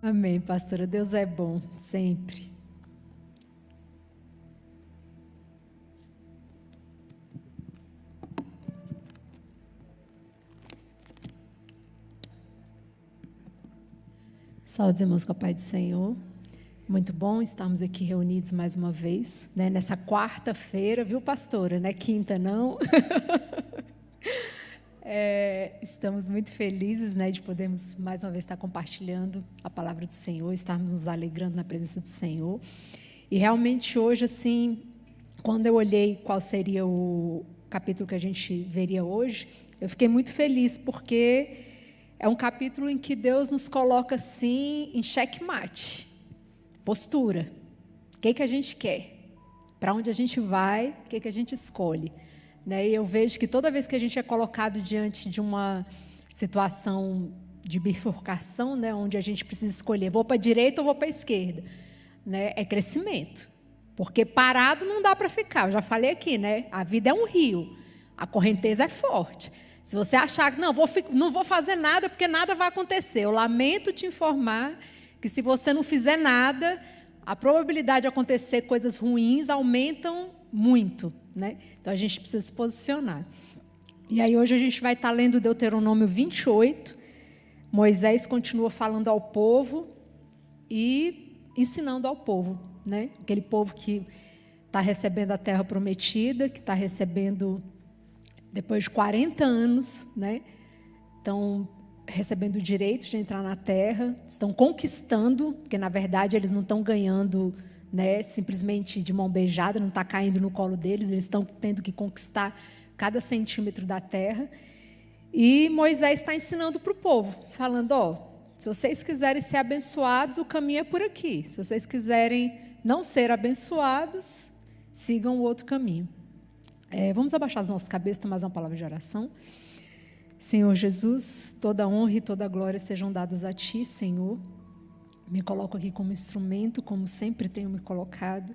Amém, pastora. Deus é bom, sempre. Saúde, irmãos, com a paz do Senhor. Muito bom estarmos aqui reunidos mais uma vez, né, nessa quarta-feira, viu, pastora? Não é quinta, não? Estamos muito felizes, né, de podermos mais uma vez estar compartilhando a palavra do Senhor, estarmos nos alegrando na presença do Senhor. E realmente hoje, assim, quando eu olhei qual seria o capítulo que a gente veria hoje, eu fiquei muito feliz, porque é um capítulo em que Deus nos coloca, assim, em xeque-mate, postura. O que a gente quer? Para onde a gente vai? O que a gente escolhe? Né? E eu vejo que toda vez que a gente é colocado diante de uma situação de bifurcação, né, onde a gente precisa escolher, vou para a direita ou vou para a esquerda, né, é crescimento. Porque parado não dá para ficar. Eu já falei aqui, né? A vida é um rio, a correnteza é forte. Se você achar que não vou fazer nada porque nada vai acontecer, eu lamento te informar que se você não fizer nada, a probabilidade de acontecer coisas ruins aumentam muito, né? Então a gente precisa se posicionar. E aí hoje a gente vai estar lendo Deuteronômio 28. Moisés continua falando ao povo e ensinando ao povo, né? Aquele povo que está recebendo a terra prometida, que está recebendo depois de 40 anos, né? Estão recebendo o direito de entrar na terra, estão conquistando, porque na verdade eles não estão ganhando, né, simplesmente de mão beijada, não está caindo no colo deles, eles estão tendo que conquistar cada centímetro da terra. E Moisés está ensinando para o povo, falando, se vocês quiserem ser abençoados, o caminho é por aqui. Se vocês quiserem não ser abençoados, sigam o outro caminho. Vamos abaixar as nossas cabeças, mais uma palavra de oração. Senhor Jesus, toda honra e toda glória sejam dadas a Ti, Senhor. Me coloco aqui como instrumento, como sempre tenho me colocado.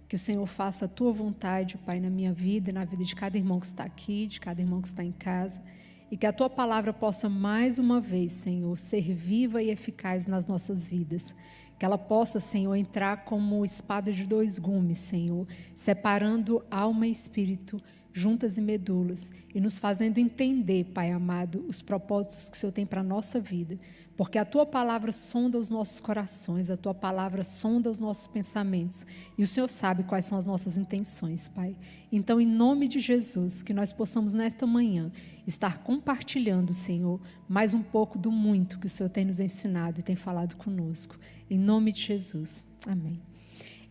Que o Senhor faça a Tua vontade, Pai, na minha vida e na vida de cada irmão que está aqui, de cada irmão que está em casa. E que a Tua palavra possa mais uma vez, Senhor, ser viva e eficaz nas nossas vidas. Que ela possa, Senhor, entrar como espada de dois gumes, Senhor, separando alma e espírito, juntas e medulas, e nos fazendo entender, Pai amado, os propósitos que o Senhor tem para a nossa vida. Porque a Tua palavra sonda os nossos corações, a Tua palavra sonda os nossos pensamentos, e o Senhor sabe quais são as nossas intenções, Pai. Então, em nome de Jesus, que nós possamos nesta manhã estar compartilhando, Senhor, mais um pouco do muito que o Senhor tem nos ensinado e tem falado conosco. Em nome de Jesus. Amém.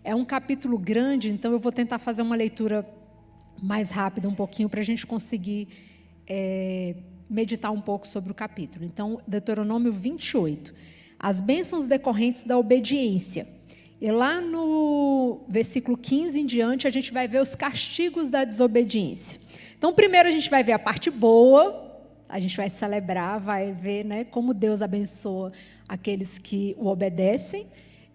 É um capítulo grande, então eu vou tentar fazer uma leitura mais rápida um pouquinho para a gente conseguir meditar um pouco sobre o capítulo. Então, Deuteronômio 28. As bênçãos decorrentes da obediência. E lá no versículo 15 em diante, a gente vai ver os castigos da desobediência. Então, primeiro a gente vai ver a parte boa, a gente vai celebrar, vai ver, né, como Deus abençoa aqueles que o obedecem.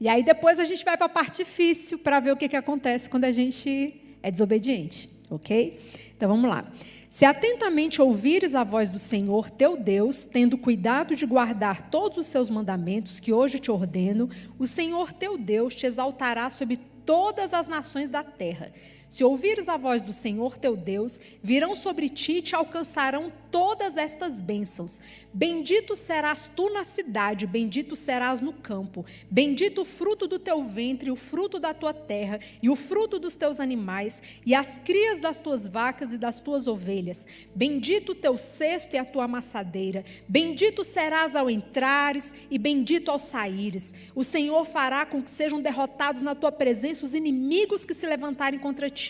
E aí depois a gente vai para a parte difícil para ver o que acontece quando a gente é desobediente, ok? Então vamos lá. Se atentamente ouvires a voz do Senhor teu Deus, tendo cuidado de guardar todos os seus mandamentos que hoje te ordeno, o Senhor teu Deus te exaltará sobre todas as nações da terra. Se ouvires a voz do Senhor teu Deus, virão sobre ti e te alcançarão todas estas bênçãos. Bendito serás tu na cidade, bendito serás no campo. Bendito o fruto do teu ventre, o fruto da tua terra, e o fruto dos teus animais, e as crias das tuas vacas e das tuas ovelhas. Bendito o teu cesto e a tua amassadeira. Bendito serás ao entrares, e bendito ao saíres. O Senhor fará com que sejam derrotados na tua presença os inimigos que se levantarem contra ti.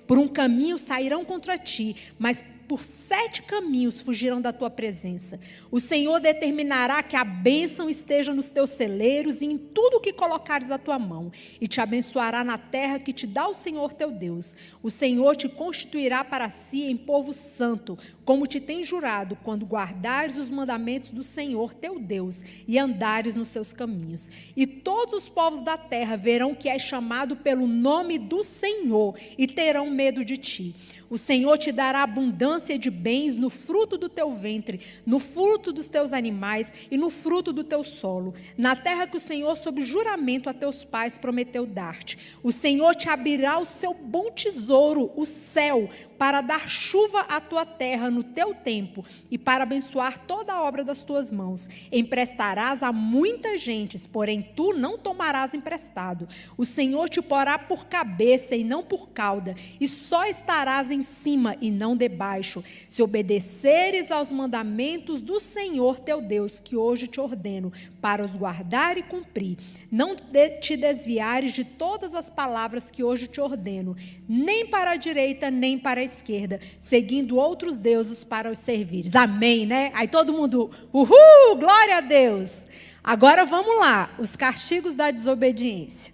Por um caminho sairão contra ti, mas por 7 caminhos fugirão da tua presença. O Senhor determinará que a bênção esteja nos teus celeiros e em tudo o que colocares a tua mão, e te abençoará na terra que te dá o Senhor teu Deus. O Senhor te constituirá para si em povo santo, como te tem jurado, quando guardares os mandamentos do Senhor teu Deus e andares nos seus caminhos. E todos os povos da terra verão que és chamado pelo nome do Senhor e terão medo de ti. O Senhor te dará abundância de bens no fruto do teu ventre, no fruto dos teus animais e no fruto do teu solo, na terra que o Senhor, sob juramento a teus pais, prometeu dar-te. O Senhor te abrirá o seu bom tesouro, o céu, para dar chuva à tua terra no teu tempo e para abençoar toda a obra das tuas mãos. Emprestarás a muitas gentes, porém tu não tomarás emprestado. O Senhor te porá por cabeça e não por cauda, e só estarás em cima e não debaixo, se obedeceres aos mandamentos do Senhor teu Deus, que hoje te ordeno, para os guardar e cumprir. Não te desviares de todas as palavras que hoje te ordeno, nem para a direita, nem para a esquerda, seguindo outros deuses para os servires. Amém, né? Aí todo mundo, uhul, glória a Deus. Agora vamos lá, os castigos da desobediência.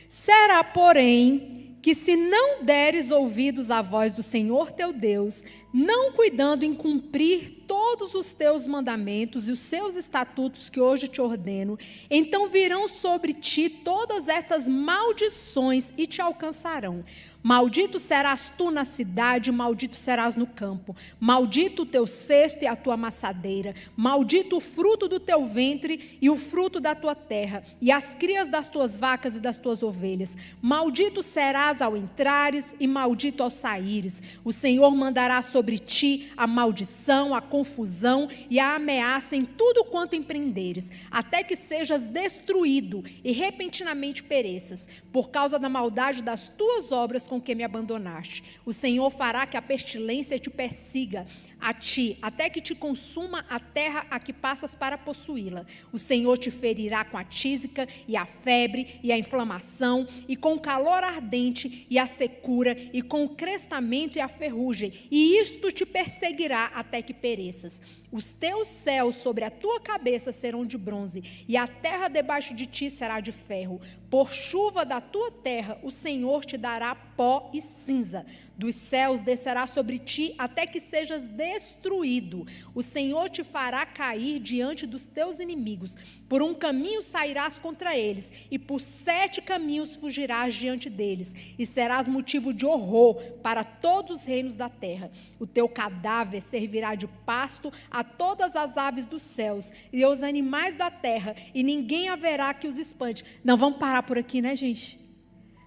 Será, porém, que se não deres ouvidos à voz do Senhor teu Deus, não cuidando em cumprir todos os teus mandamentos e os seus estatutos que hoje te ordeno, então virão sobre ti todas estas maldições e te alcançarão. Maldito serás tu na cidade, maldito serás no campo. Maldito o teu cesto e a tua amassadeira. Maldito o fruto do teu ventre e o fruto da tua terra, e as crias das tuas vacas e das tuas ovelhas. Maldito serás ao entrares e maldito ao saíres. O Senhor mandará sobre ti a maldição, a confusão e a ameaça em tudo quanto empreenderes, até que sejas destruído e repentinamente pereças, por causa da maldade das tuas obras com que me abandonaste. O Senhor fará que a pestilência te persiga a ti, até que te consuma a terra a que passas para possuí-la. O Senhor te ferirá com a tísica e a febre e a inflamação, e com o calor ardente e a secura, e com o crestamento e a ferrugem, e isto te perseguirá até que pereças. Os teus céus sobre a tua cabeça serão de bronze, e a terra debaixo de ti será de ferro. Por chuva da tua terra o Senhor te dará pó e cinza. Dos céus descerá sobre ti até que sejas destruído. O Senhor te fará cair diante dos teus inimigos. Por um caminho sairás contra eles, e por 7 caminhos fugirás diante deles, e serás motivo de horror para todos os reinos da terra. O teu cadáver servirá de pasto a todas as aves dos céus e aos animais da terra, e ninguém haverá que os espante. Não, vamos parar por aqui, né, gente?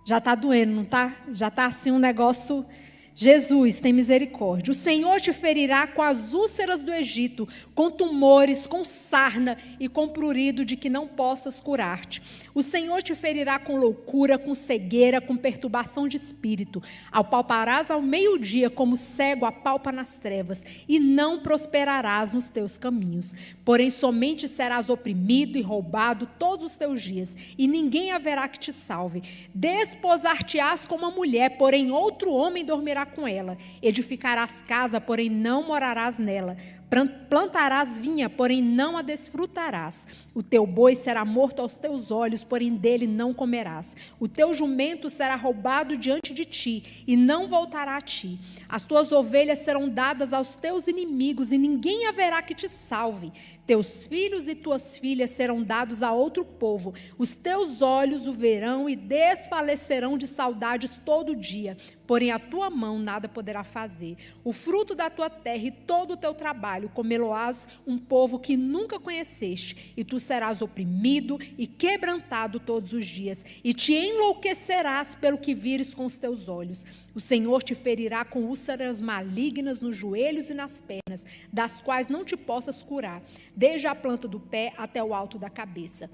Já está doendo, não está? Já está assim um negócio... Jesus, tem misericórdia. O Senhor te ferirá com as úlceras do Egito, com tumores, com sarna e com prurido de que não possas curar-te. O Senhor te ferirá com loucura, com cegueira, com perturbação de espírito. Apalparás ao meio-dia como cego apalpa nas trevas, e não prosperarás nos teus caminhos. Porém, somente serás oprimido e roubado todos os teus dias, e ninguém haverá que te salve. Desposar-te-ás como uma mulher, porém outro homem dormirá com ela. Edificarás casa, porém não morarás nela. Plantarás vinha, porém não a desfrutarás. O teu boi será morto aos teus olhos, porém dele não comerás. O teu jumento será roubado diante de ti, e não voltará a ti. As tuas ovelhas serão dadas aos teus inimigos, e ninguém haverá que te salve. Teus filhos e tuas filhas serão dados a outro povo. Os teus olhos o verão e desfalecerão de saudades todo dia. Porém a tua mão nada poderá fazer. O fruto da tua terra e todo o teu trabalho comê-lo-ás um povo que nunca conheceste. E tu serás oprimido e quebrantado todos os dias. E te enlouquecerás pelo que vires com os teus olhos. O Senhor te ferirá com úlceras malignas nos joelhos e nas pernas, das quais não te possas curar, desde a planta do pé até o alto da cabeça.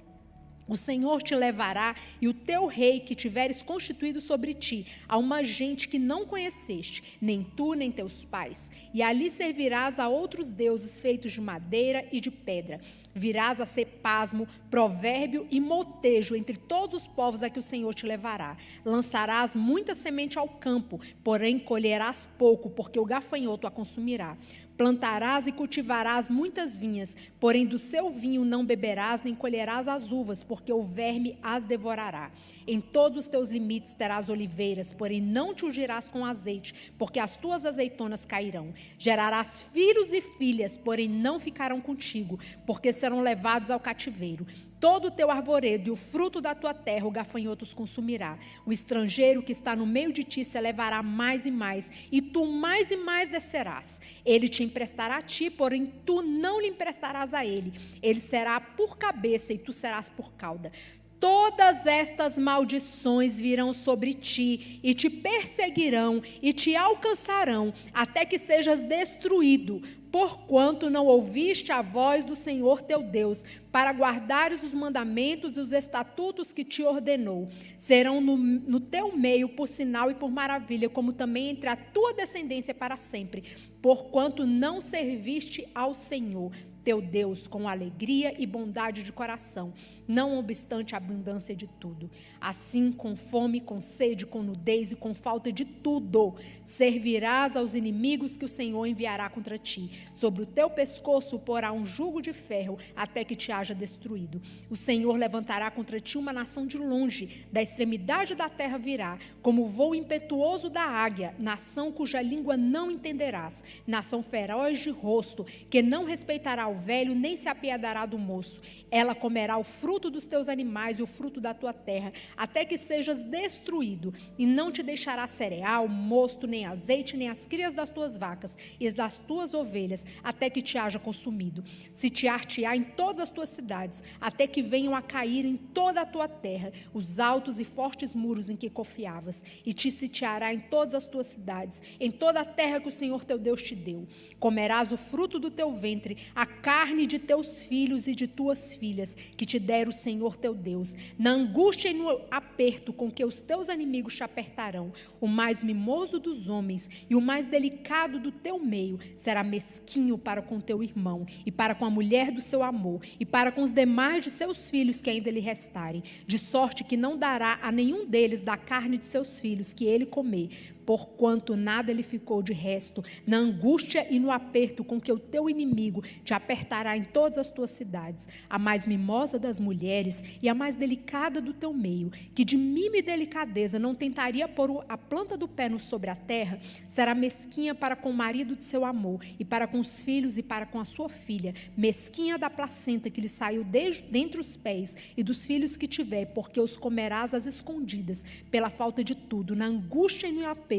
O Senhor te levará, e o teu rei que tiveres constituído sobre ti, a uma gente que não conheceste, nem tu nem teus pais. E ali servirás a outros deuses feitos de madeira e de pedra. Virás a ser pasmo, provérbio e motejo entre todos os povos a que o Senhor te levará. Lançarás muita semente ao campo, porém colherás pouco, porque o gafanhoto a consumirá. Plantarás e cultivarás muitas vinhas, porém do seu vinho não beberás, nem colherás as uvas, porque o verme as devorará. Em todos os teus limites terás oliveiras, porém não te ungirás com azeite, porque as tuas azeitonas cairão. Gerarás filhos e filhas, porém não ficarão contigo, porque serão levados ao cativeiro. Todo o teu arvoredo e o fruto da tua terra o gafanhoto os consumirá. O estrangeiro que está no meio de ti se elevará mais e mais, e tu mais e mais descerás. Ele te emprestará a ti, porém tu não lhe emprestarás a ele. Ele será por cabeça e tu serás por cauda. Todas estas maldições virão sobre ti e te perseguirão e te alcançarão até que sejas destruído, porquanto não ouviste a voz do Senhor teu Deus, para guardares os mandamentos e os estatutos que te ordenou. Serão no teu meio por sinal e por maravilha, como também entre a tua descendência para sempre, porquanto não serviste ao Senhor teu Deus com alegria e bondade de coração, não obstante a abundância de tudo. Assim, com fome, com sede, com nudez e com falta de tudo, servirás aos inimigos que o Senhor enviará contra ti. Sobre o teu pescoço porá um jugo de ferro, até que te haja destruído. O Senhor levantará contra ti uma nação de longe, da extremidade da terra virá, como o voo impetuoso da águia, nação cuja língua não entenderás, nação feroz de rosto, que não respeitará o velho, nem se apiedará do moço. Ela comerá o fruto dos teus animais e o fruto da tua terra, até que sejas destruído, e não te deixará cereal, mosto, nem azeite, nem as crias das tuas vacas e das tuas ovelhas, até que te haja consumido. Sitiar-te-á em todas as tuas cidades, até que venham a cair em toda a tua terra os altos e fortes muros em que confiavas, e te sitiará em todas as tuas cidades, em toda a terra que o Senhor teu Deus te deu. Comerás o fruto do teu ventre, a carne de teus filhos e de tuas filhas, que te dera o Senhor teu Deus, na angústia e no aperto com que os teus inimigos te apertarão. O mais mimoso dos homens e o mais delicado do teu meio será mesquinho para com teu irmão, e para com a mulher do seu amor, e para com os demais de seus filhos que ainda lhe restarem, de sorte que não dará a nenhum deles da carne de seus filhos que ele comer, porquanto nada lhe ficou de resto, na angústia e no aperto com que o teu inimigo te apertará em todas as tuas cidades. A mais mimosa das mulheres e a mais delicada do teu meio, que de mimo e delicadeza não tentaria pôr a planta do pé sobre a terra, será mesquinha para com o marido de seu amor, e para com os filhos e para com a sua filha, mesquinha da placenta que lhe saiu dentre os pés e dos filhos que tiver, porque os comerás às escondidas, pela falta de tudo, na angústia e no aperto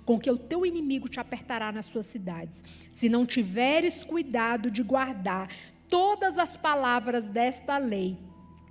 com que o teu inimigo te apertará nas suas cidades. Se não tiveres cuidado de guardar todas as palavras desta lei,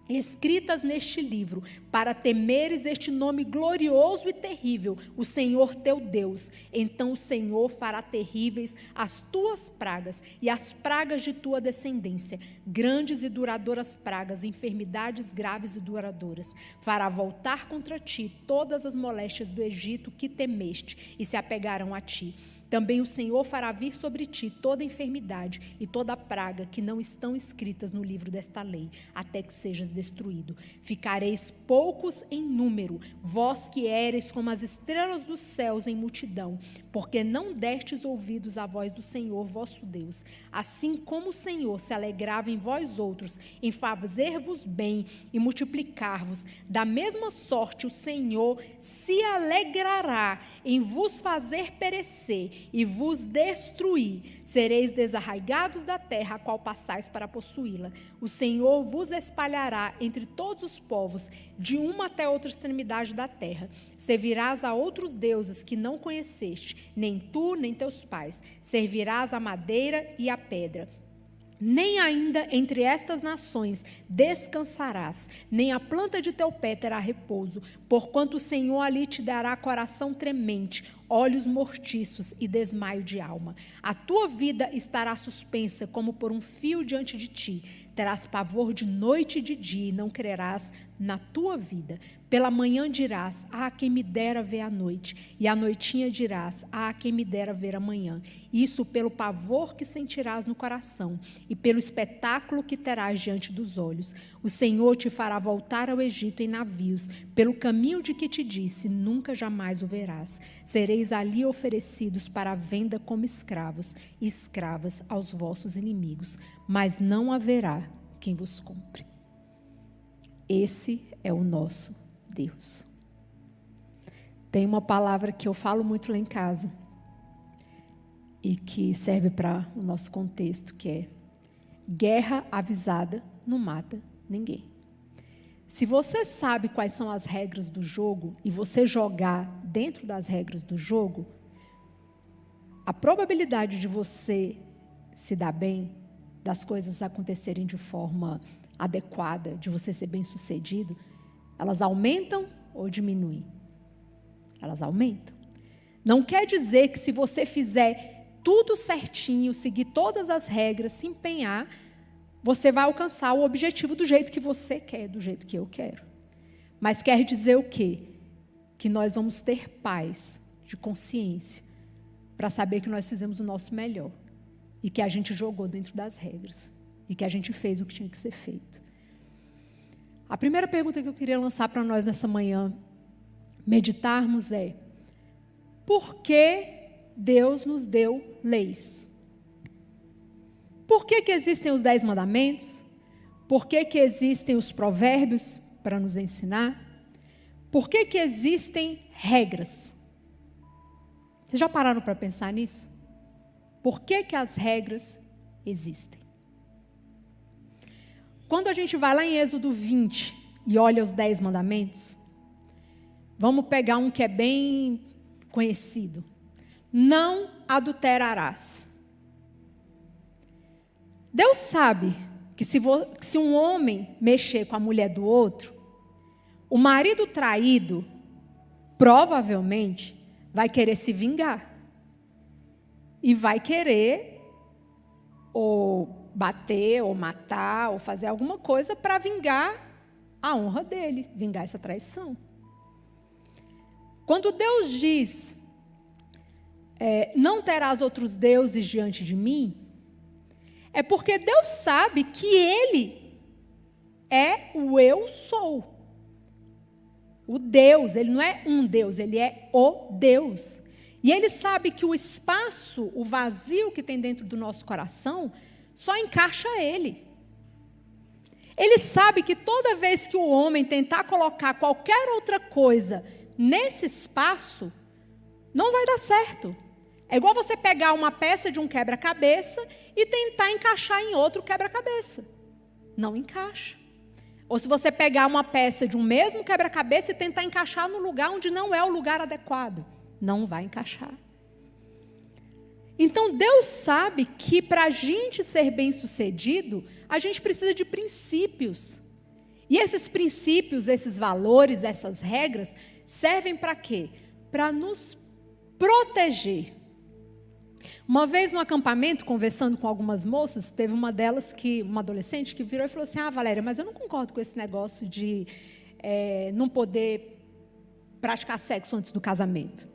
escritas neste livro, para temeres este nome glorioso e terrível, o Senhor teu Deus, então o Senhor fará terríveis as tuas pragas e as pragas de tua descendência, grandes e duradouras pragas, enfermidades graves e duradouras. Fará voltar contra ti todas as moléstias do Egito que temeste, e se apegarão a ti. Também o Senhor fará vir sobre ti toda enfermidade e toda praga que não estão escritas no livro desta lei, até que sejas destruído. Ficareis poucos em número, vós que éreis como as estrelas dos céus em multidão, porque não destes ouvidos à voz do Senhor vosso Deus. Assim como o Senhor se alegrava em vós outros, em fazer-vos bem e multiplicar-vos, da mesma sorte o Senhor se alegrará em vos fazer perecer e vos destruir. Sereis desarraigados da terra a qual passais para possuí-la. O Senhor vos espalhará entre todos os povos, de uma até outra extremidade da terra. Servirás a outros deuses que não conheceste, nem tu, nem teus pais. Servirás a madeira e a pedra. Nem ainda entre estas nações descansarás, nem a planta de teu pé terá repouso, porquanto o Senhor ali te dará coração tremente, olhos mortiços e desmaio de alma. A tua vida estará suspensa como por um fio diante de ti. Terás pavor de noite e de dia, e não crerás na tua vida. Pela manhã dirás, quem me dera ver a noite. E à noitinha dirás, quem me dera ver a manhã. Isso pelo pavor que sentirás no coração, e pelo espetáculo que terás diante dos olhos. O Senhor te fará voltar ao Egito em navios, pelo caminho de que te disse, nunca jamais o verás. Sereis sereis ali oferecidos para a venda como escravos e escravas aos vossos inimigos, mas não haverá quem vos compre. Esse é o nosso Deus. Tem uma palavra que eu falo muito lá em casa e que serve para o nosso contexto, que é: guerra avisada não mata ninguém. Se você sabe quais são as regras do jogo e você jogar dentro das regras do jogo, a probabilidade de você se dar bem, das coisas acontecerem de forma adequada, de você ser bem-sucedido, elas aumentam ou diminuem? Elas aumentam. Não quer dizer que se você fizer tudo certinho, seguir todas as regras, se empenhar, você vai alcançar o objetivo do jeito que você quer, do jeito que eu quero. Mas quer dizer o quê? Que nós vamos ter paz de consciência para saber que nós fizemos o nosso melhor e que a gente jogou dentro das regras e que a gente fez o que tinha que ser feito. A primeira pergunta que eu queria lançar para nós nessa manhã, meditarmos, é: por que Deus nos deu leis? Por que existem os 10 mandamentos? Por que existem os provérbios para nos ensinar? Por que existem regras? Vocês já pararam para pensar nisso? Por que as regras existem? Quando a gente vai lá em Êxodo 20 e olha os 10 mandamentos, vamos pegar um que é bem conhecido. Não adulterarás. Deus sabe que se um homem mexer com a mulher do outro, o marido traído provavelmente vai querer se vingar. E vai querer ou bater, ou matar, ou fazer alguma coisa para vingar a honra dele, vingar essa traição. Quando Deus diz, não terás outros deuses diante de mim, é porque Deus sabe que Ele é o eu sou. O Deus, Ele não é um Deus, Ele é o Deus. E Ele sabe que o espaço, o vazio que tem dentro do nosso coração, só encaixa Ele. Ele sabe que toda vez que o homem tentar colocar qualquer outra coisa nesse espaço, não vai dar certo. É igual você pegar uma peça de um quebra-cabeça e tentar encaixar em outro quebra-cabeça. Não encaixa. Ou se você pegar uma peça de um mesmo quebra-cabeça e tentar encaixar no lugar onde não é o lugar adequado. Não vai encaixar. Então, Deus sabe que para a gente ser bem-sucedido, a gente precisa de princípios. E esses princípios, esses valores, essas regras, servem para quê? Para nos proteger. Uma vez no acampamento, conversando com algumas moças, teve uma delas, uma adolescente, que virou e falou assim: Valéria, mas eu não concordo com esse negócio de não poder praticar sexo antes do casamento.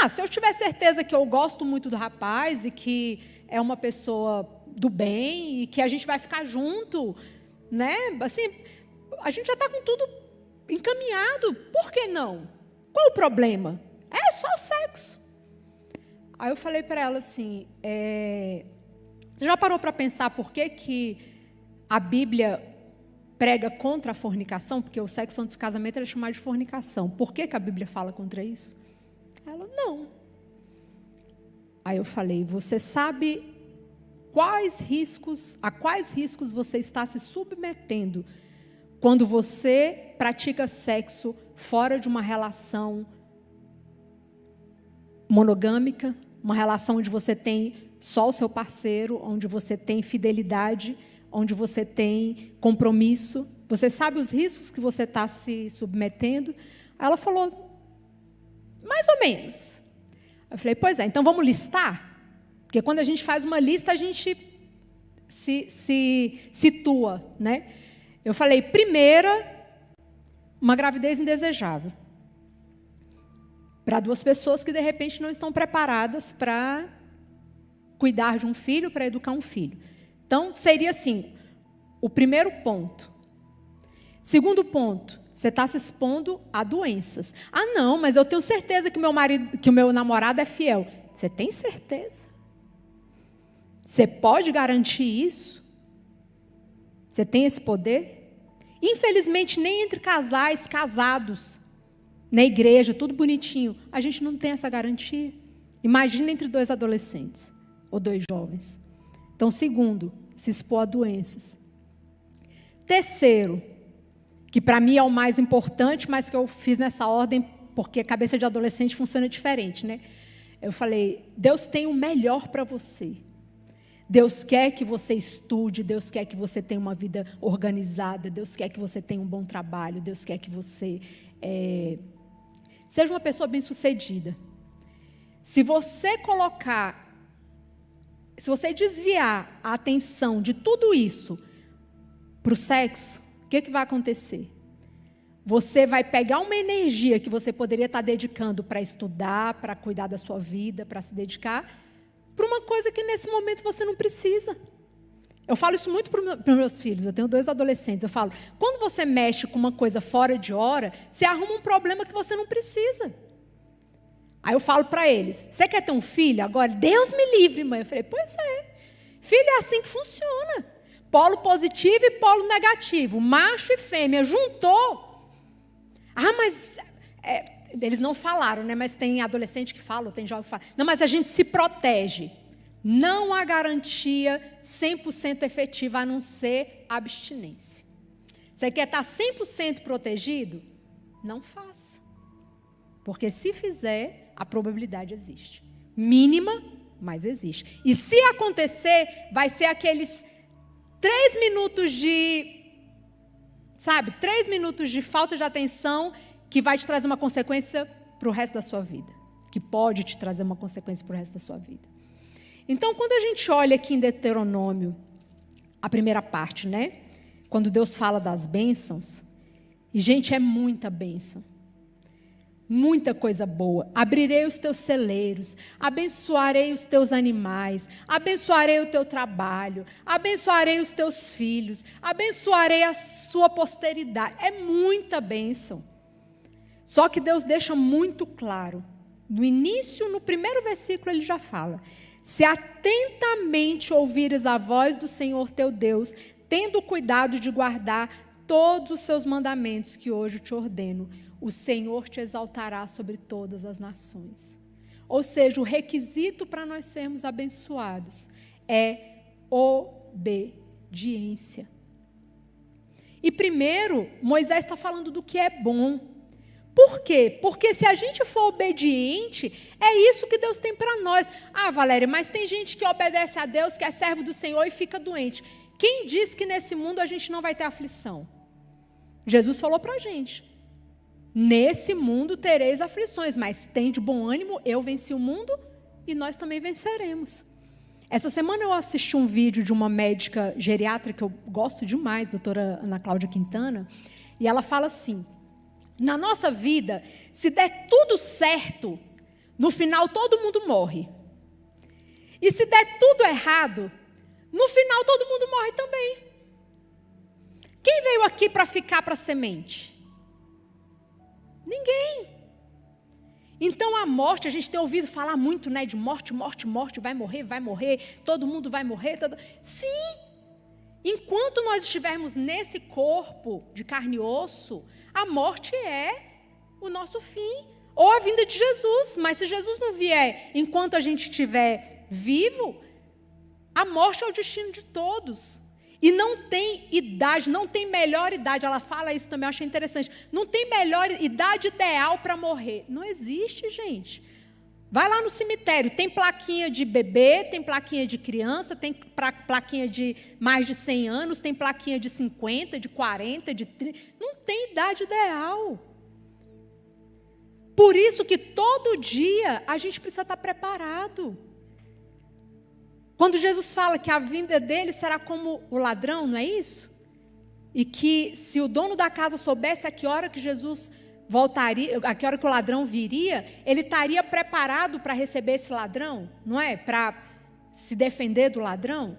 Se eu tiver certeza que eu gosto muito do rapaz e que é uma pessoa do bem e que a gente vai ficar junto, né? Assim, a gente já está com tudo encaminhado, por que não? Qual o problema? É só o sexo. Aí eu falei para ela assim, você já parou para pensar por que a Bíblia prega contra a fornicação? Porque o sexo antes do casamento era chamado de fornicação. Por que a Bíblia fala contra isso? Ela, não. Aí eu falei, você sabe a quais riscos você está se submetendo quando você pratica sexo fora de uma relação monogâmica, uma relação onde você tem só o seu parceiro, onde você tem fidelidade, onde você tem compromisso? Você sabe os riscos que você está se submetendo? Aí ela falou, mais ou menos. Eu falei, pois é, então vamos listar? Porque quando a gente faz uma lista, a gente se situa, né? Eu falei, primeira, uma gravidez indesejável. Para 2 pessoas que, de repente, não estão preparadas para cuidar de um filho, para educar um filho. Então, seria assim, o primeiro ponto. Segundo ponto, você está se expondo a doenças. Ah, não, mas eu tenho certeza que o meu namorado é fiel. Você tem certeza? Você pode garantir isso? Você tem esse poder? Infelizmente, nem entre casais casados, na igreja, tudo bonitinho, a gente não tem essa garantia. Imagina entre 2 adolescentes ou 2 jovens. Então, segundo, se expor a doenças. Terceiro, que para mim é o mais importante, mas que eu fiz nessa ordem, porque a cabeça de adolescente funciona diferente, né? Eu falei, Deus tem o melhor para você. Deus quer que você estude, Deus quer que você tenha uma vida organizada, Deus quer que você tenha um bom trabalho, Deus quer que você seja uma pessoa bem-sucedida. Se você desviar a atenção de tudo isso para o sexo, o que vai acontecer? Você vai pegar uma energia que você poderia estar dedicando para estudar, para cuidar da sua vida, para se dedicar, para uma coisa que nesse momento você não precisa. Eu falo isso muito para os meus filhos, eu tenho 2 adolescentes, eu falo, quando você mexe com uma coisa fora de hora, você arruma um problema que você não precisa. Aí eu falo para eles, você quer ter um filho agora? Deus me livre, mãe. Eu falei, pois é, filho é assim que funciona. Polo positivo e polo negativo, macho e fêmea, juntou. Ah, mas eles não falaram, né? Mas tem adolescente que fala, tem jovem que fala. Não, mas a gente se protege. Não há garantia 100% efetiva, a não ser abstinência. Você quer estar 100% protegido? Não faça. Porque se fizer, a probabilidade existe. Mínima, mas existe. E se acontecer, vai ser aqueles 3 minutos de... 3 minutos de falta de atenção que vai te trazer uma consequência para o resto da sua vida. Que pode te trazer uma consequência para o resto da sua vida. Então, quando a gente olha aqui em Deuteronômio, a primeira parte, né? Quando Deus fala das bênçãos, e gente, é muita bênção. Muita coisa boa. Abrirei os teus celeiros, abençoarei os teus animais, abençoarei o teu trabalho, abençoarei os teus filhos, abençoarei a sua posteridade. É muita bênção. Só que Deus deixa muito claro. No início, no primeiro versículo, ele já fala: se atentamente ouvires a voz do Senhor teu Deus, tendo cuidado de guardar todos os seus mandamentos que hoje te ordeno, o Senhor te exaltará sobre todas as nações. Ou seja, o requisito para nós sermos abençoados é obediência. E primeiro, Moisés está falando do que é bom. Por quê? Porque se a gente for obediente, é isso que Deus tem para nós. Ah, Valéria, mas tem gente que obedece a Deus, que é servo do Senhor e fica doente. Quem diz que nesse mundo a gente não vai ter aflição? Jesus falou para a gente. Nesse mundo tereis aflições, mas tem de bom ânimo, eu venci o mundo e nós também venceremos. Essa semana eu assisti um vídeo de uma médica geriatra que eu gosto demais, doutora Ana Cláudia Quintana, e ela fala assim: na nossa vida, se der tudo certo, no final todo mundo morre. E se der tudo errado, no final todo mundo morre também. Quem veio aqui para ficar para semente? Ninguém. Então a morte, a gente tem ouvido falar muito, né, de morte, morte, morte, vai morrer, todo mundo vai morrer. Sim, enquanto nós estivermos nesse corpo de carne e osso, a morte é o nosso fim, ou a vinda de Jesus. Mas se Jesus não vier enquanto a gente estiver vivo, a morte é o destino de todos. E não tem idade, não tem melhor idade. Ela fala isso também, eu achei interessante. Não tem melhor idade ideal para morrer. Não existe, gente. Vai lá no cemitério, tem plaquinha de bebê, tem plaquinha de criança, tem plaquinha de mais de 100 anos, tem plaquinha de 50, de 40, de 30. Não tem idade ideal. Por isso que todo dia a gente precisa estar preparado. Quando Jesus fala que a vinda dele será como o ladrão, não é isso? E que se o dono da casa soubesse a que hora que Jesus voltaria, a que hora que o ladrão viria, ele estaria preparado para receber esse ladrão, não é? Para se defender do ladrão.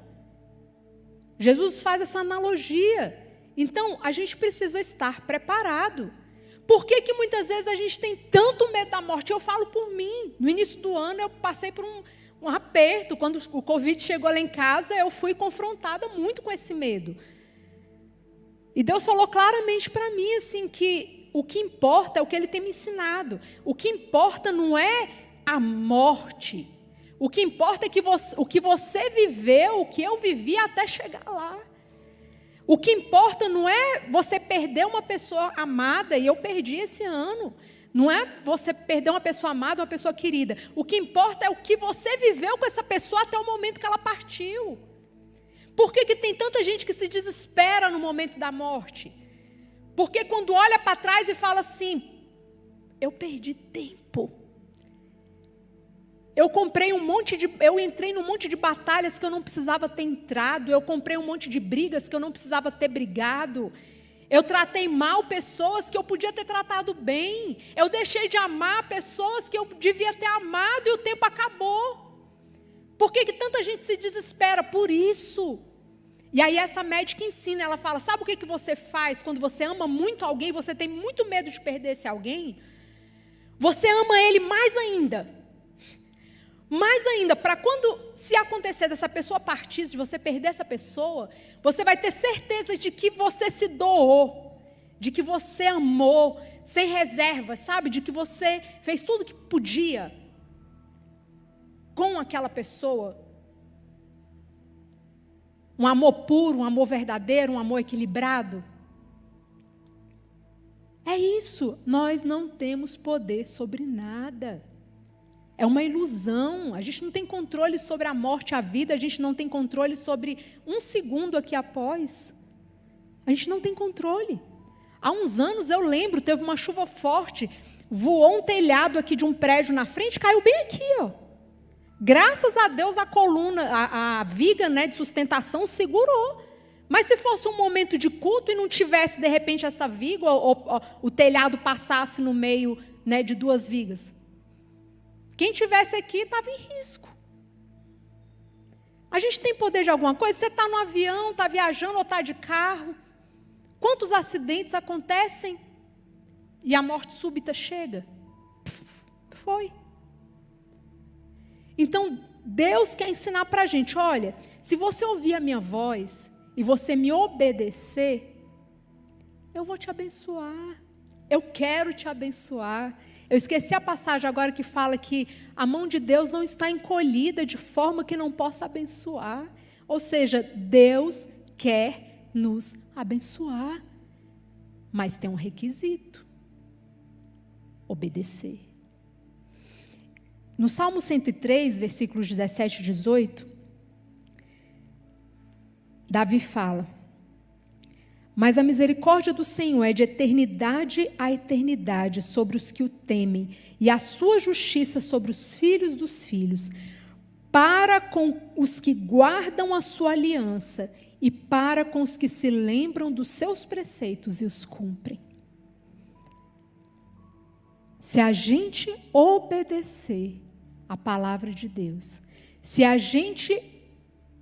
Jesus faz essa analogia. Então, a gente precisa estar preparado. Por que que muitas vezes a gente tem tanto medo da morte? Eu falo por mim. No início do ano, eu passei por um aperto. Quando o Covid chegou lá em casa, eu fui confrontada muito com esse medo. E Deus falou claramente para mim, assim, que o que importa é o que Ele tem me ensinado. O que importa não é a morte. O que importa é que o que você viveu, o que eu vivi até chegar lá. O que importa não é você perder uma pessoa amada, e eu perdi esse ano. Não é você perder uma pessoa amada, uma pessoa querida. O que importa é o que você viveu com essa pessoa até o momento que ela partiu. Por que que tem tanta gente que se desespera no momento da morte? Porque quando olha para trás e fala assim, eu perdi tempo. Eu entrei num monte de batalhas que eu não precisava ter entrado. Eu comprei um monte de brigas que eu não precisava ter brigado. Eu tratei mal pessoas que eu podia ter tratado bem. Eu deixei de amar pessoas que eu devia ter amado e o tempo acabou. Por que que tanta gente se desespera? Por isso. E aí essa médica ensina, ela fala, sabe o que que você faz quando você ama muito alguém, você tem muito medo de perder esse alguém? Você ama ele mais ainda. Mais ainda, para quando, se acontecer dessa pessoa partir, de você perder essa pessoa, você vai ter certeza de que você se doou, de que você amou, sem reserva, sabe? De que você fez tudo que podia com aquela pessoa. Um amor puro, um amor verdadeiro, um amor equilibrado. É isso, nós não temos poder sobre nada. É uma ilusão, a gente não tem controle sobre a morte, a vida, a gente não tem controle sobre um segundo aqui após. A gente não tem controle. Há uns anos, eu lembro, teve uma chuva forte, voou um telhado aqui de um prédio na frente, caiu bem aqui, ó. Graças a Deus a coluna, a viga, né, de sustentação segurou. Mas se fosse um momento de culto e não tivesse, de repente, essa viga, ou o telhado passasse no meio, né, de duas vigas, quem tivesse aqui estava em risco. A gente tem poder de alguma coisa? Você está no avião, está viajando ou está de carro? Quantos acidentes acontecem e a morte súbita chega? Foi. Então, Deus quer ensinar para a gente, olha, se você ouvir a minha voz e você me obedecer, eu vou te abençoar. Eu quero te abençoar. Eu esqueci a passagem agora que fala que a mão de Deus não está encolhida de forma que não possa abençoar. Ou seja, Deus quer nos abençoar. Mas tem um requisito: obedecer. No Salmo 103, versículos 17 e 18, Davi fala: mas a misericórdia do Senhor é de eternidade a eternidade sobre os que o temem, e a sua justiça sobre os filhos dos filhos, para com os que guardam a sua aliança e para com os que se lembram dos seus preceitos e os cumprem. Se a gente obedecer a palavra de Deus, se a gente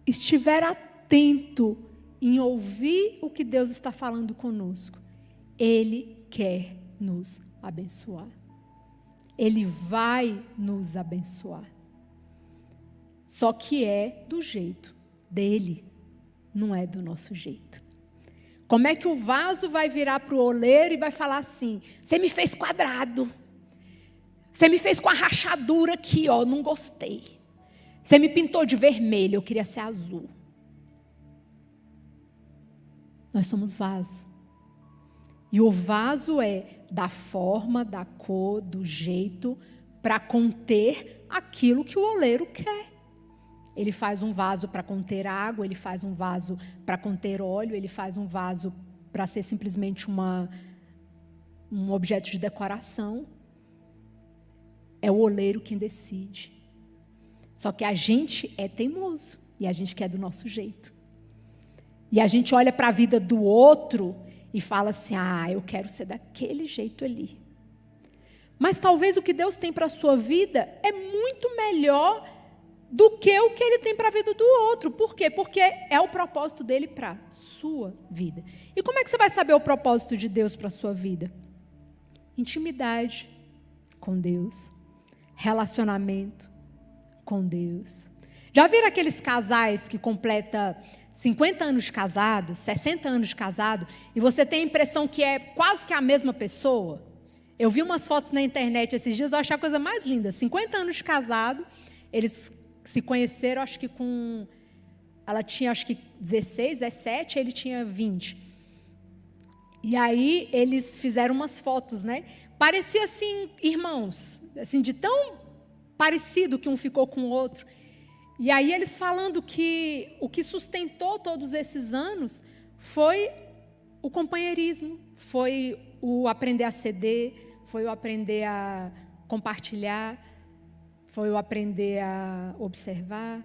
estiver atento em ouvir o que Deus está falando conosco, Ele quer nos abençoar. Ele vai nos abençoar. Só que é do jeito dele, não é do nosso jeito. Como é que o vaso vai virar para o oleiro e vai falar assim: você me fez quadrado, você me fez com a rachadura aqui, ó, não gostei. Você me pintou de vermelho, eu queria ser azul. Nós somos vaso. E o vaso é da forma, da cor, do jeito, para conter aquilo que o oleiro quer. Ele faz um vaso para conter água, ele faz um vaso para conter óleo, ele faz um vaso para ser simplesmente um objeto de decoração. É o oleiro quem decide. Só que a gente é teimoso e a gente quer do nosso jeito. E a gente olha para a vida do outro e fala assim: ah, eu quero ser daquele jeito ali. Mas talvez o que Deus tem para a sua vida é muito melhor do que o que ele tem para a vida do outro. Por quê? Porque é o propósito dele para a sua vida. E como é que você vai saber o propósito de Deus para a sua vida? Intimidade com Deus, relacionamento com Deus. Já viram aqueles casais que completam 50 anos de casado, 60 anos de casado, e você tem a impressão que é quase que a mesma pessoa? Eu vi umas fotos na internet esses dias, eu achei a coisa mais linda. 50 anos de casado, eles se conheceram, acho que com... Ela tinha, acho que 16, 17, ele tinha 20. E aí, eles fizeram umas fotos, né? Parecia, assim, irmãos, assim, de tão parecido que um ficou com o outro. E aí, eles falando que o que sustentou todos esses anos foi o companheirismo, foi o aprender a ceder, foi o aprender a compartilhar, foi o aprender a observar.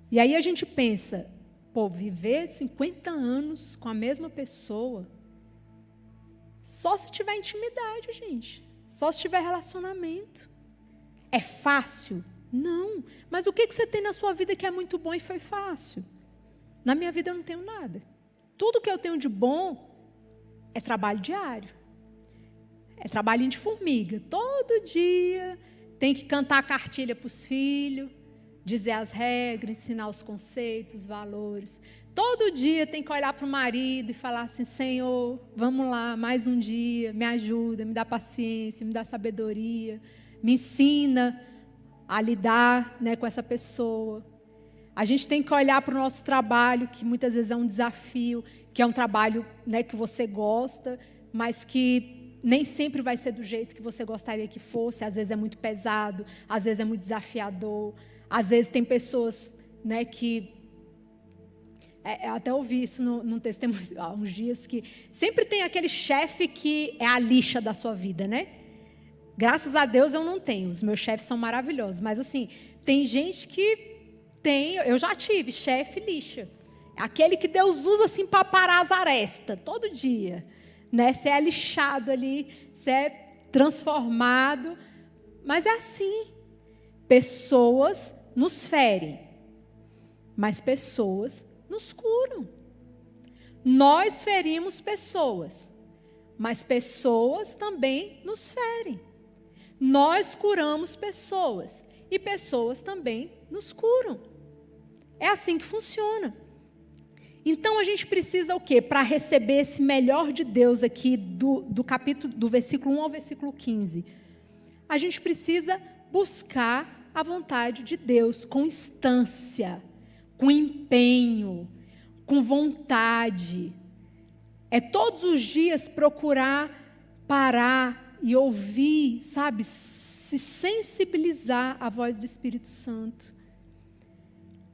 E aí a gente pensa, pô, viver 50 anos com a mesma pessoa, só se tiver intimidade, gente. Só se tiver relacionamento. É fácil? Não. Mas o que você tem na sua vida que é muito bom e foi fácil? Na minha vida eu não tenho nada. Tudo que eu tenho de bom é trabalho diário. É trabalhinho de formiga. Todo dia tem que cantar a cartilha para os filhos, dizer as regras, ensinar os conceitos, os valores. Todo dia tem que olhar para o marido e falar assim, Senhor, vamos lá, mais um dia, me ajuda, me dá paciência, me dá sabedoria, me ensina a lidar, né, com essa pessoa. A gente tem que olhar para o nosso trabalho, que muitas vezes é um desafio, que é um trabalho, né, que você gosta, mas que nem sempre vai ser do jeito que você gostaria que fosse. Às vezes é muito pesado, às vezes é muito desafiador. Às vezes tem pessoas, né, que... eu até ouvi isso num testemunho há uns dias, que sempre tem aquele chefe que é a lixa da sua vida, né? Graças a Deus eu não tenho, os meus chefes são maravilhosos, mas assim, tem gente que tem, eu já tive chefe lixa. Aquele que Deus usa assim para parar as arestas, todo dia. Né? Você é lixado ali, você é transformado, mas é assim. Pessoas nos ferem, mas pessoas nos curam. Nós ferimos pessoas, mas pessoas também nos ferem. Nós curamos pessoas e pessoas também nos curam. É assim que funciona. Então a gente precisa o quê? Para receber esse melhor de Deus aqui do capítulo, do versículo 1 ao versículo 15. A gente precisa buscar a vontade de Deus com instância, com empenho, com vontade. É todos os dias procurar parar e ouvir, sabe, se sensibilizar à voz do Espírito Santo.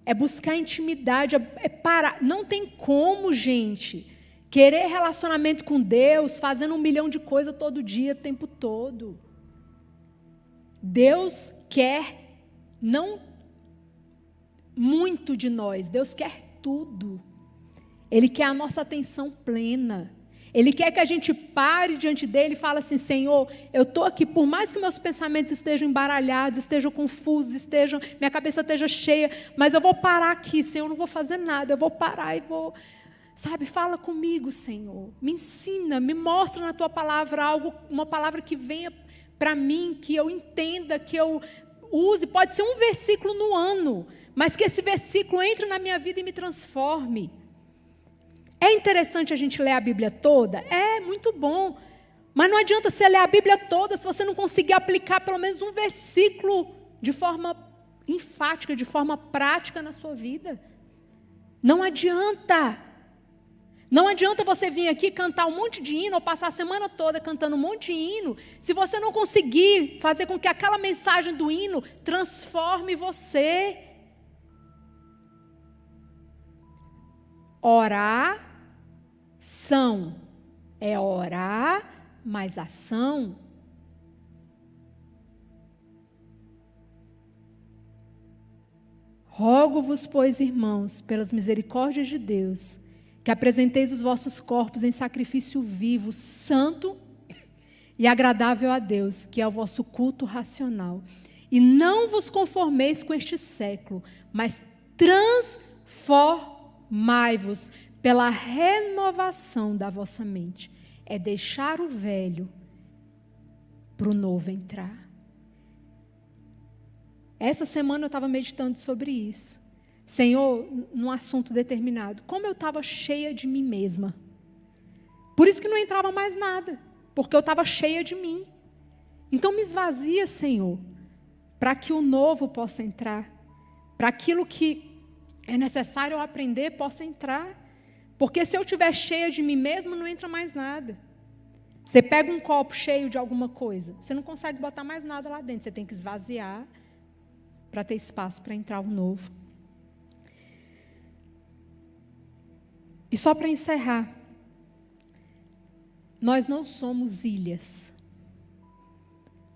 É buscar intimidade, é parar. Não tem como, gente, querer relacionamento com Deus, fazendo 1 milhão de coisas todo dia, o tempo todo. Deus quer não muito de nós, Deus quer tudo. Ele quer a nossa atenção plena. Ele quer que a gente pare diante dele e fale assim, Senhor, eu estou aqui, por mais que meus pensamentos estejam embaralhados, estejam confusos, minha cabeça esteja cheia, mas eu vou parar aqui, Senhor, eu não vou fazer nada, eu vou parar e vou, sabe, fala comigo, Senhor, me ensina, me mostra na tua palavra algo, uma palavra que venha para mim, que eu entenda, que eu use, pode ser um versículo no ano, mas que esse versículo entre na minha vida e me transforme. É interessante a gente ler a Bíblia toda? É, muito bom. Mas não adianta você ler a Bíblia toda se você não conseguir aplicar pelo menos um versículo de forma enfática, de forma prática na sua vida. Não adianta. Não adianta você vir aqui cantar um monte de hino ou passar a semana toda cantando um monte de hino, se você não conseguir fazer com que aquela mensagem do hino transforme você. Oração é orar, mas ação. Rogo-vos, pois, irmãos, pelas misericórdias de Deus, que apresenteis os vossos corpos em sacrifício vivo, santo e agradável a Deus, que é o vosso culto racional. E não vos conformeis com este século, mas transformai-vos pela renovação da vossa mente. É deixar o velho para o novo entrar. Essa semana eu estava meditando sobre isso. Senhor, num assunto determinado, como eu estava cheia de mim mesma. Por isso que não entrava mais nada, porque eu estava cheia de mim. Então me esvazia, Senhor, para que o novo possa entrar, para aquilo que é necessário eu aprender possa entrar. Porque se eu estiver cheia de mim mesma, não entra mais nada. Você pega um copo cheio de alguma coisa, você não consegue botar mais nada lá dentro, você tem que esvaziar para ter espaço para entrar o novo. E só para encerrar, nós não somos ilhas.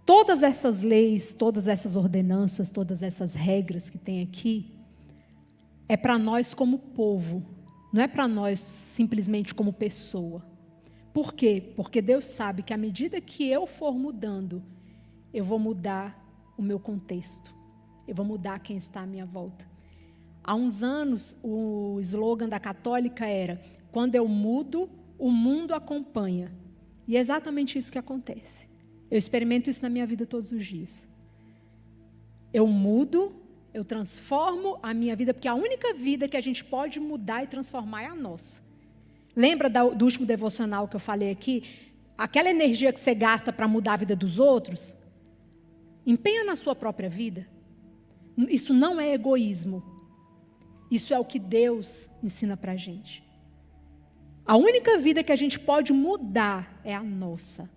Todas essas leis, todas essas ordenanças, todas essas regras que tem aqui, é para nós como povo, não é para nós simplesmente como pessoa. Por quê? Porque Deus sabe que à medida que eu for mudando, eu vou mudar o meu contexto, eu vou mudar quem está à minha volta. Há uns anos, o slogan da católica era: quando eu mudo, o mundo acompanha. E é exatamente isso que acontece. Eu experimento isso na minha vida todos os dias. Eu mudo, eu transformo a minha vida, porque a única vida que a gente pode mudar e transformar é a nossa. Lembra do último devocional que eu falei aqui? Aquela energia que você gasta para mudar a vida dos outros, empenha na sua própria vida. Isso não é egoísmo. Isso é o que Deus ensina para a gente. A única vida que a gente pode mudar é a nossa.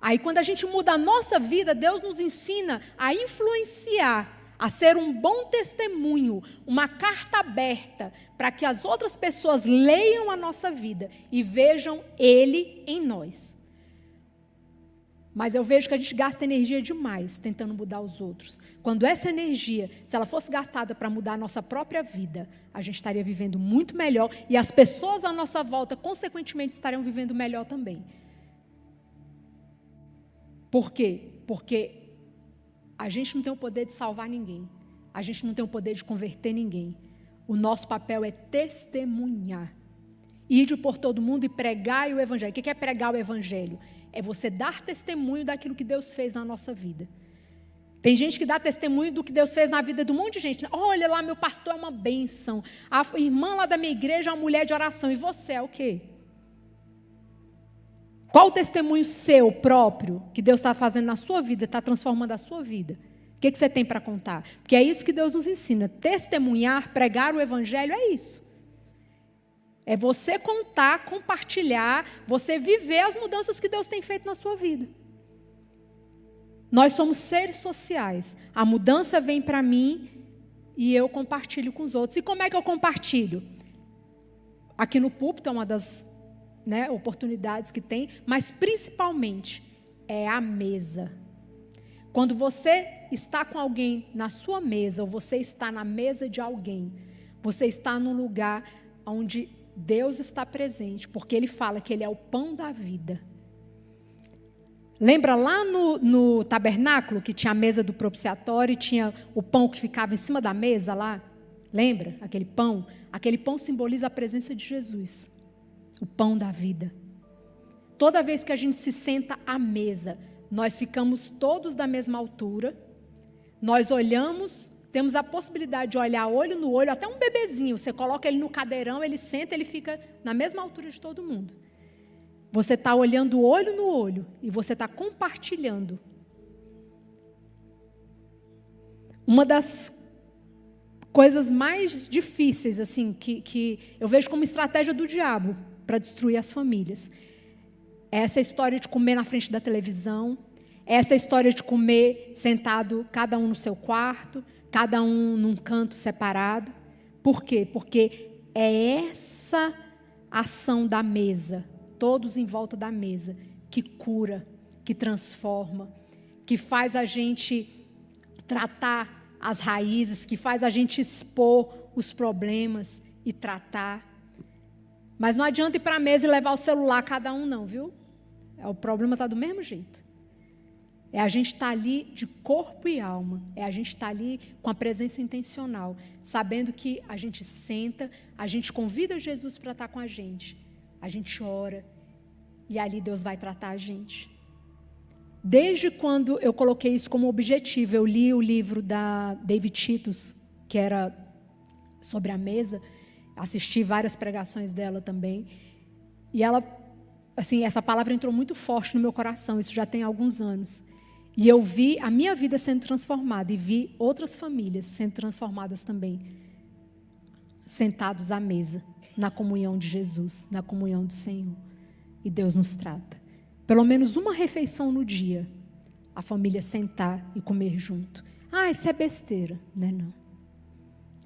Aí quando a gente muda a nossa vida, Deus nos ensina a influenciar, a ser um bom testemunho, uma carta aberta, para que as outras pessoas leiam a nossa vida e vejam Ele em nós. Mas eu vejo que a gente gasta energia demais tentando mudar os outros. Quando essa energia, se ela fosse gastada para mudar a nossa própria vida, a gente estaria vivendo muito melhor e as pessoas à nossa volta, consequentemente, estariam vivendo melhor também. Por quê? Porque a gente não tem o poder de salvar ninguém. A gente não tem o poder de converter ninguém. O nosso papel é testemunhar. Ir por todo mundo e pregar o Evangelho. O que é pregar o Evangelho? É você dar testemunho daquilo que Deus fez na nossa vida. Tem gente que dá testemunho do que Deus fez na vida de um monte de gente. Olha lá, meu pastor é uma bênção. A irmã lá da minha igreja é uma mulher de oração. E você é o quê? Qual o testemunho seu próprio que Deus está fazendo na sua vida, está transformando a sua vida? O que você tem para contar? Porque é isso que Deus nos ensina. Testemunhar, pregar o Evangelho é isso. É você contar, compartilhar, você viver as mudanças que Deus tem feito na sua vida. Nós somos seres sociais. A mudança vem para mim e eu compartilho com os outros. E como é que eu compartilho? Aqui no púlpito é uma das oportunidades que tem, mas principalmente é a mesa. Quando você está com alguém na sua mesa, ou você está na mesa de alguém, você está num lugar onde Deus está presente, porque Ele fala que Ele é o pão da vida. Lembra lá no tabernáculo que tinha a mesa do propiciatório e tinha o pão que ficava em cima da mesa lá? Lembra aquele pão? Aquele pão simboliza a presença de Jesus, o pão da vida. Toda vez que a gente se senta à mesa, nós ficamos todos da mesma altura, nós olhamos, temos a possibilidade de olhar olho no olho, até um bebezinho, você coloca ele no cadeirão, ele senta, ele fica na mesma altura de todo mundo. Você está olhando olho no olho e você está compartilhando. Uma das coisas mais difíceis, assim, que eu vejo como estratégia do diabo para destruir as famílias, é essa história de comer na frente da televisão, é essa história de comer sentado, cada um no seu quarto, cada um num canto separado. Por quê? Porque é essa ação da mesa, todos em volta da mesa, que cura, que transforma, que faz a gente tratar as raízes, que faz a gente expor os problemas e tratar. Mas não adianta ir para a mesa e levar o celular cada um não, viu? O problema está do mesmo jeito. É a gente estar ali de corpo e alma. É a gente estar ali com a presença intencional, sabendo que a gente senta, a gente convida Jesus para estar com a gente ora, e ali Deus vai tratar a gente. Desde quando eu coloquei isso como objetivo, eu li o livro da David Titus, que era sobre a mesa, assisti várias pregações dela também, e ela, assim, essa palavra entrou muito forte no meu coração, isso já tem alguns anos. E eu vi a minha vida sendo transformada e vi outras famílias sendo transformadas também, sentados à mesa, na comunhão de Jesus, na comunhão do Senhor. E Deus nos trata. Pelo menos uma refeição no dia, a família sentar e comer junto. Isso é besteira, né? Não.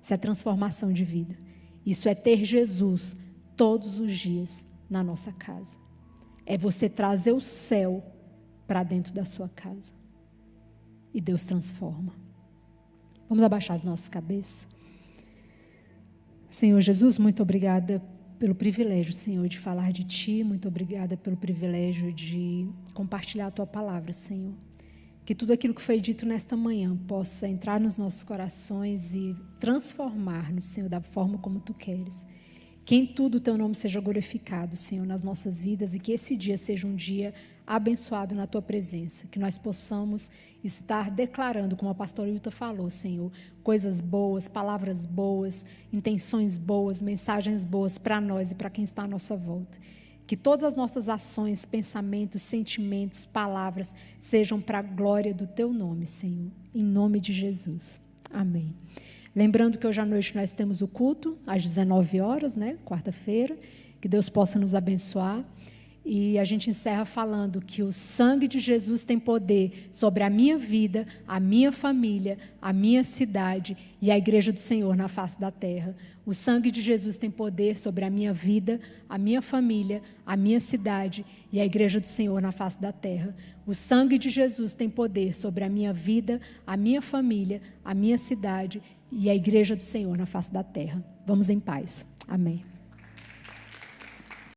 Isso é transformação de vida. Isso é ter Jesus todos os dias na nossa casa. É você trazer o céu para dentro da sua casa. E Deus transforma. Vamos abaixar as nossas cabeças. Senhor Jesus, muito obrigada pelo privilégio, Senhor, de falar de Ti. Muito obrigada pelo privilégio de compartilhar a Tua palavra, Senhor. Que tudo aquilo que foi dito nesta manhã possa entrar nos nossos corações e transformar-nos, Senhor, da forma como Tu queres. Que em tudo o Teu nome seja glorificado, Senhor, nas nossas vidas, e que esse dia seja um dia abençoado na Tua presença. Que nós possamos estar declarando, como a pastora Ilta falou, Senhor, coisas boas, palavras boas, intenções boas, mensagens boas para nós e para quem está à nossa volta. Que todas as nossas ações, pensamentos, sentimentos, palavras sejam para a glória do Teu nome, Senhor. Em nome de Jesus. Amém. Lembrando que hoje à noite nós temos o culto, às 19 horas, né? Quarta-feira. Que Deus possa nos abençoar. E a gente encerra falando que o sangue de Jesus tem poder sobre a minha vida, a minha família, a minha cidade e a igreja do Senhor na face da terra. O sangue de Jesus tem poder sobre a minha vida, a minha família, a minha cidade e a igreja do Senhor na face da terra. O sangue de Jesus tem poder sobre a minha vida, a minha família, a minha cidade e a igreja do Senhor na face da terra. Vamos em paz. Amém.